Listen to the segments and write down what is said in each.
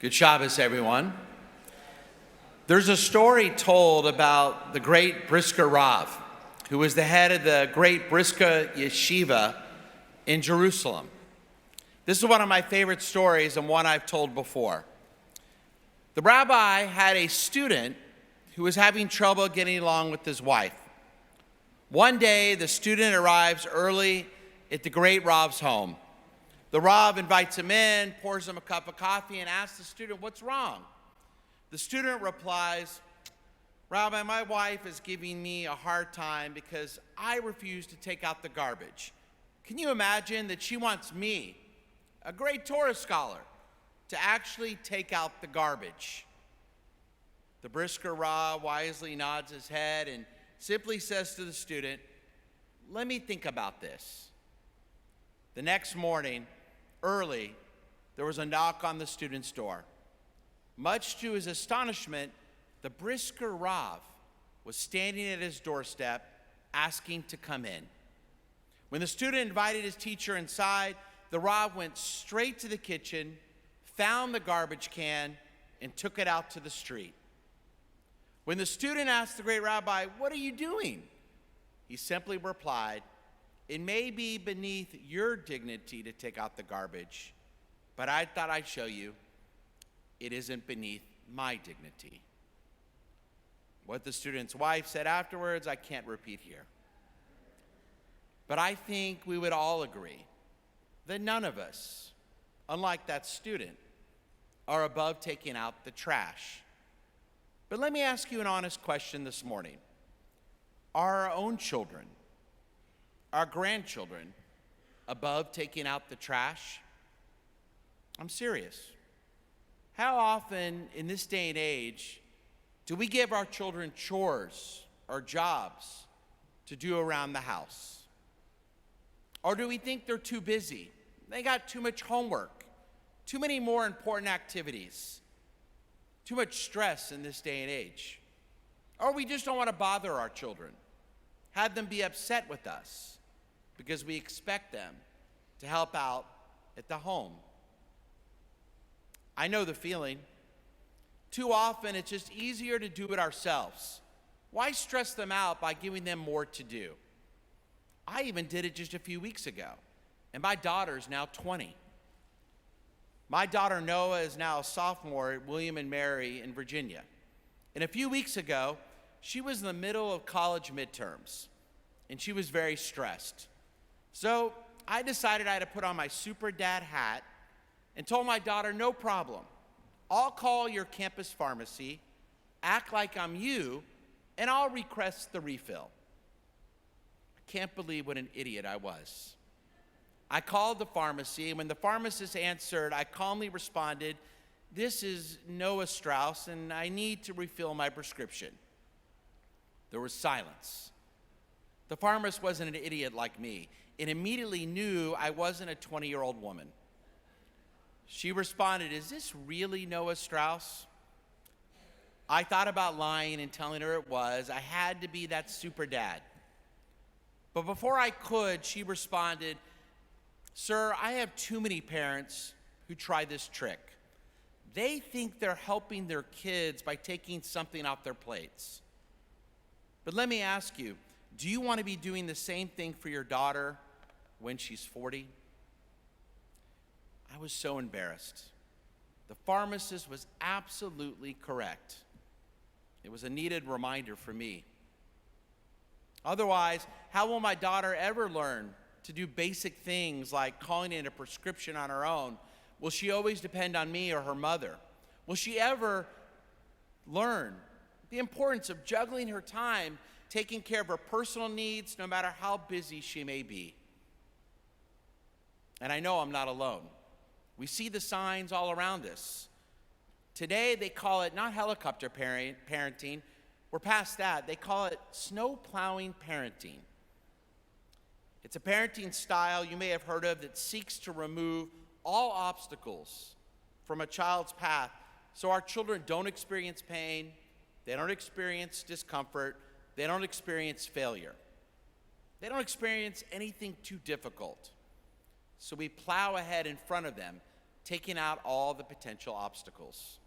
Good Shabbos, everyone. There's a story told about the great Brisker Rav, who was the head of the great Brisker Yeshiva in Jerusalem. This is one of my favorite stories and one I've told before. The rabbi had a student who was having trouble getting along with his wife. One day, the student arrives early at the great Rav's home. The Rav invites him in, pours him a cup of coffee, and asks the student, "What's wrong?" The student replies, "Rabbi, my wife is giving me a hard time because I refuse to take out the garbage. Can you imagine that she wants me, a great Torah scholar, to actually take out the garbage?" The Brisker Rav wisely nods his head and simply says to the student, "Let me think about this." The next morning, early, there was a knock on the student's door. Much to his astonishment, the Brisker Rav was standing at his doorstep asking to come in. When the student invited his teacher inside, the Rav went straight to the kitchen, found the garbage can, and took it out to the street. When the student asked the great rabbi, "What are you doing?" he simply replied, "It may be beneath your dignity to take out the garbage, but I thought I'd show you it isn't beneath my dignity." What the student's wife said afterwards, I can't repeat here. But I think we would all agree that none of us, unlike that student, are above taking out the trash. But let me ask you an honest question this morning. Are our own children, our grandchildren, above taking out the trash? I'm serious. How often in this day and age do we give our children chores or jobs to do around the house? Or do we think they're too busy? They got too much homework, too many more important activities, too much stress in this day and age? Or we just don't want to bother our children, have them be upset with us because we expect them to help out at the home. I know the feeling. Too often, it's just easier to do it ourselves. Why stress them out by giving them more to do? I even did it just a few weeks ago, and my daughter's now 20. My daughter Noah is now a sophomore at William and Mary in Virginia. And a few weeks ago, she was in the middle of college midterms, and she was very stressed. So I decided I had to put on my super dad hat and told my daughter, "No problem. I'll call your campus pharmacy, act like I'm you, and I'll request the refill." I can't believe what an idiot I was. I called the pharmacy, and when the pharmacist answered, I calmly responded, "This is Noah Strauss, and I need to refill my prescription." There was silence. The pharmacist wasn't an idiot like me and immediately knew I wasn't a 20-year-old woman. She responded, "Is this really Noah Strauss?" I thought about lying and telling her it was. I had to be that super dad. But before I could, she responded, "Sir, I have too many parents who try this trick. They think they're helping their kids by taking something off their plates. But let me ask you, do you want to be doing the same thing for your daughter when she's 40? I was so embarrassed. The pharmacist was absolutely correct. It was a needed reminder for me. Otherwise, how will my daughter ever learn to do basic things like calling in a prescription on her own? Will she always depend on me or her mother? Will she ever learn the importance of juggling her time, taking care of her personal needs, no matter how busy she may be? And I know I'm not alone. We see the signs all around us. Today, they call it not helicopter parenting. We're past that. They call it snow plowing parenting. It's a parenting style you may have heard of that seeks to remove all obstacles from a child's path so our children don't experience pain, they don't experience discomfort, they don't experience failure. They don't experience anything too difficult. So we plow ahead in front of them, taking out all the potential obstacles.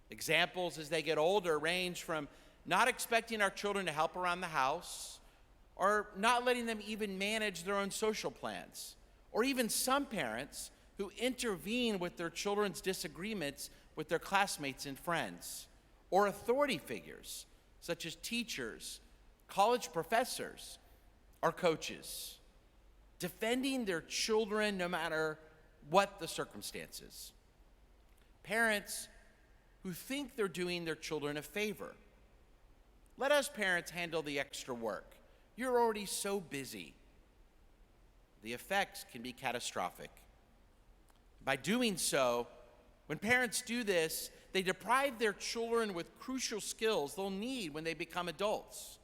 Examples as they get older range from not expecting our children to help around the house, or not letting them even manage their own social plans, or even some parents who intervene with their children's disagreements with their classmates and friends, or authority figures such as teachers, college professors, or coaches, defending their children no matter what the circumstances. Parents who think they're doing their children a favor. Let us parents handle the extra work. You're already so busy. The effects can be catastrophic. By doing so, when parents do this, they deprive their children with crucial skills they'll need when they become adults.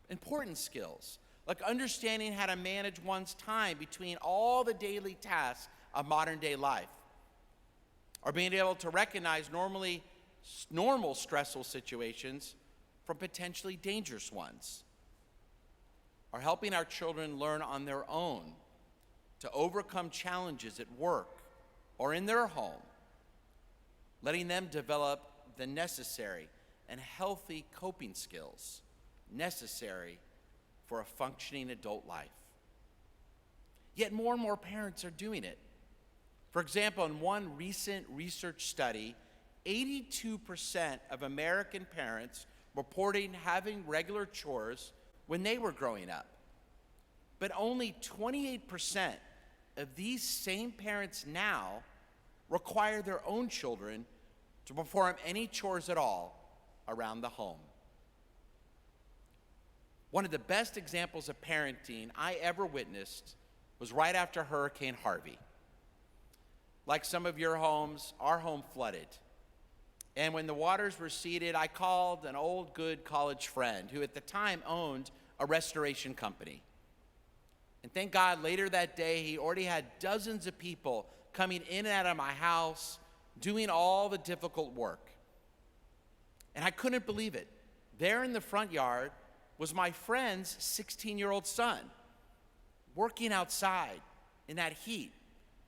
Important skills, like understanding how to manage one's time between all the daily tasks of modern day life, or being able to recognize normal stressful situations from potentially dangerous ones, or helping our children learn on their own to overcome challenges at work or in their home, letting them develop the necessary and healthy coping skills necessary for a functioning adult life. Yet more and more parents are doing it. For example, in one recent research study, 82% of American parents reporting having regular chores when they were growing up. But only 28% of these same parents now require their own children to perform any chores at all around the home. One of the best examples of parenting I ever witnessed was right after Hurricane Harvey. Like some of your homes, our home flooded. And when the waters receded, I called an old good college friend who at the time owned a restoration company. And thank God later that day, he already had dozens of people coming in and out of my house, doing all the difficult work. And I couldn't believe it. There in the front yard was my friend's 16-year-old son, working outside in that heat,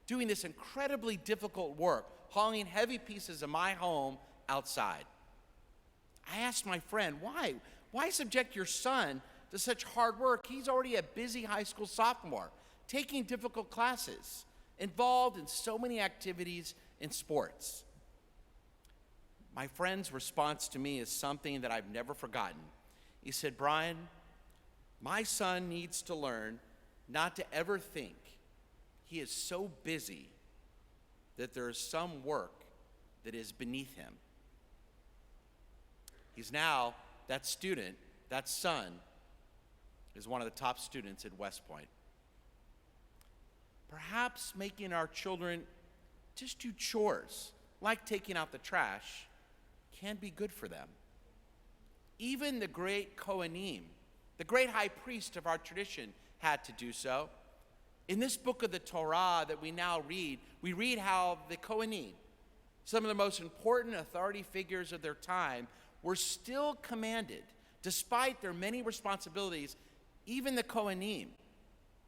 doing this incredibly difficult work, hauling heavy pieces of my home outside. I asked my friend, why? Why subject your son to such hard work? He's already a busy high school sophomore, taking difficult classes, involved in so many activities in sports. My friend's response to me is something that I've never forgotten. He said, Brian, my son needs to learn not to ever think he is so busy that there is some work that is beneath him. He's now, that student, that son, is one of the top students at West Point. Perhaps making our children just do chores, like taking out the trash, can be good for them. Even the great Kohanim, the great high priest of our tradition, had to do so. In this book of the Torah that we now read, we read how the Kohanim, some of the most important authority figures of their time, were still commanded, despite their many responsibilities. Even the Kohanim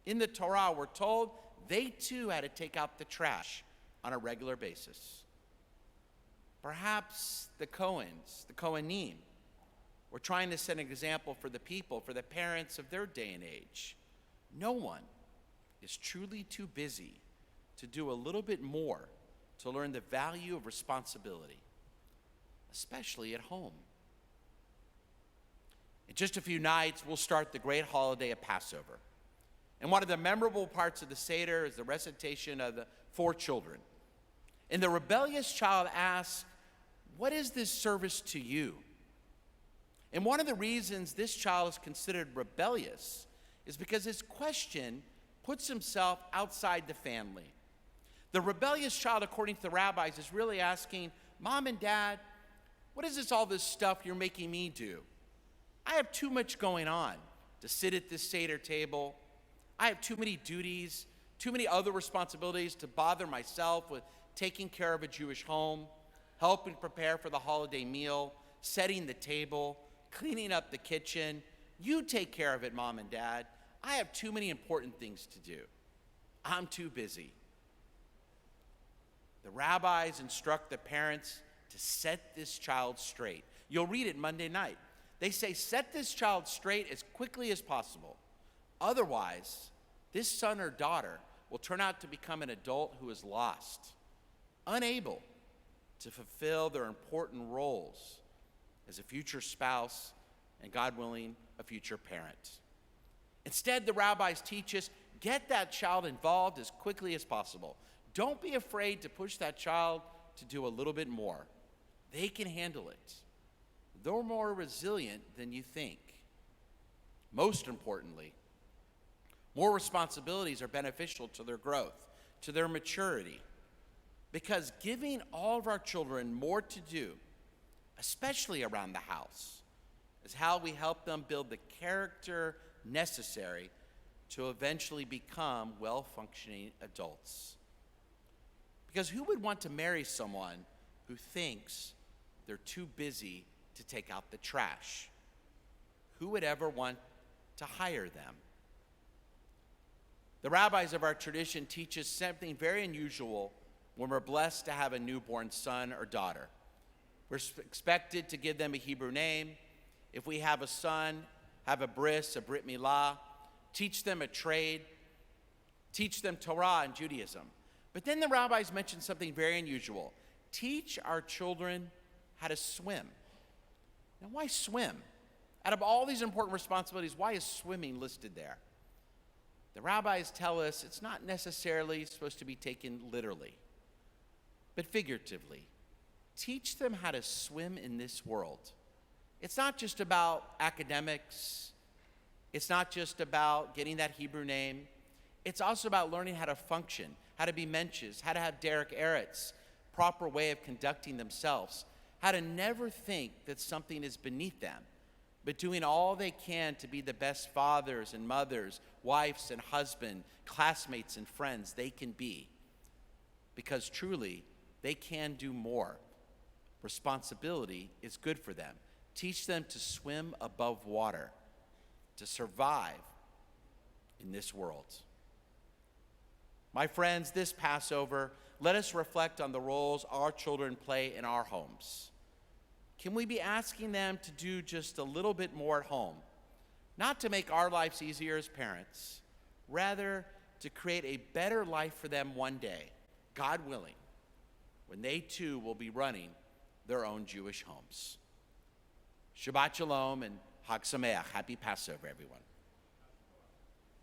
in the Torah were told they too had to take out the trash on a regular basis. Perhaps the Kohanim, were trying to set an example for the people, for the parents of their day and age. No one is truly too busy to do a little bit more to learn the value of responsibility, especially at home. In just a few nights, we'll start the great holiday of Passover. And one of the memorable parts of the Seder is the recitation of the 4 children. And the rebellious child asks, "What is this service to you?" And one of the reasons this child is considered rebellious is because his question puts himself outside the family. The rebellious child, according to the rabbis, is really asking, Mom and Dad, what is all this stuff you're making me do? I have too much going on to sit at this Seder table. I have too many duties, too many other responsibilities to bother myself with taking care of a Jewish home, helping prepare for the holiday meal, setting the table, cleaning up the kitchen. You take care of it, Mom and Dad. I have too many important things to do. I'm too busy. rabbis instruct the parents to set this child straight. You'll read it Monday night. They say, set this child straight as quickly as possible. Otherwise, this son or daughter will turn out to become an adult who is lost, unable to fulfill their important roles as a future spouse and, God willing, a future parent. Instead, the rabbis teach us, get that child involved as quickly as possible. Don't be afraid to push that child to do a little bit more. They can handle it. They're more resilient than you think. Most importantly, more responsibilities are beneficial to their growth, to their maturity, because giving all of our children more to do, especially around the house, is how we help them build the character necessary to eventually become well-functioning adults. Because who would want to marry someone who thinks they're too busy to take out the trash? Who would ever want to hire them? The rabbis of our tradition teach us something very unusual when we're blessed to have a newborn son or daughter. We're expected to give them a Hebrew name. If we have a son, have a bris, a brit milah, teach them a trade, teach them Torah and Judaism. But then the rabbis mention something very unusual. Teach our children how to swim. Now, why swim? Out of all these important responsibilities, why is swimming listed there? The rabbis tell us it's not necessarily supposed to be taken literally, but figuratively. Teach them how to swim in this world. It's not just about academics. It's not just about getting that Hebrew name. It's also about learning how to function, how to be mensches, how to have derek eretz, proper way of conducting themselves, how to never think that something is beneath them, but doing all they can to be the best fathers and mothers, wives and husbands, classmates and friends they can be. Because truly, they can do more. Responsibility is good for them. Teach them to swim above water, to survive in this world. My friends, this Passover, let us reflect on the roles our children play in our homes. Can we be asking them to do just a little bit more at home? Not to make our lives easier as parents, rather to create a better life for them one day, God willing, when they too will be running their own Jewish homes. Shabbat Shalom and Hag Sameach. Happy Passover, everyone.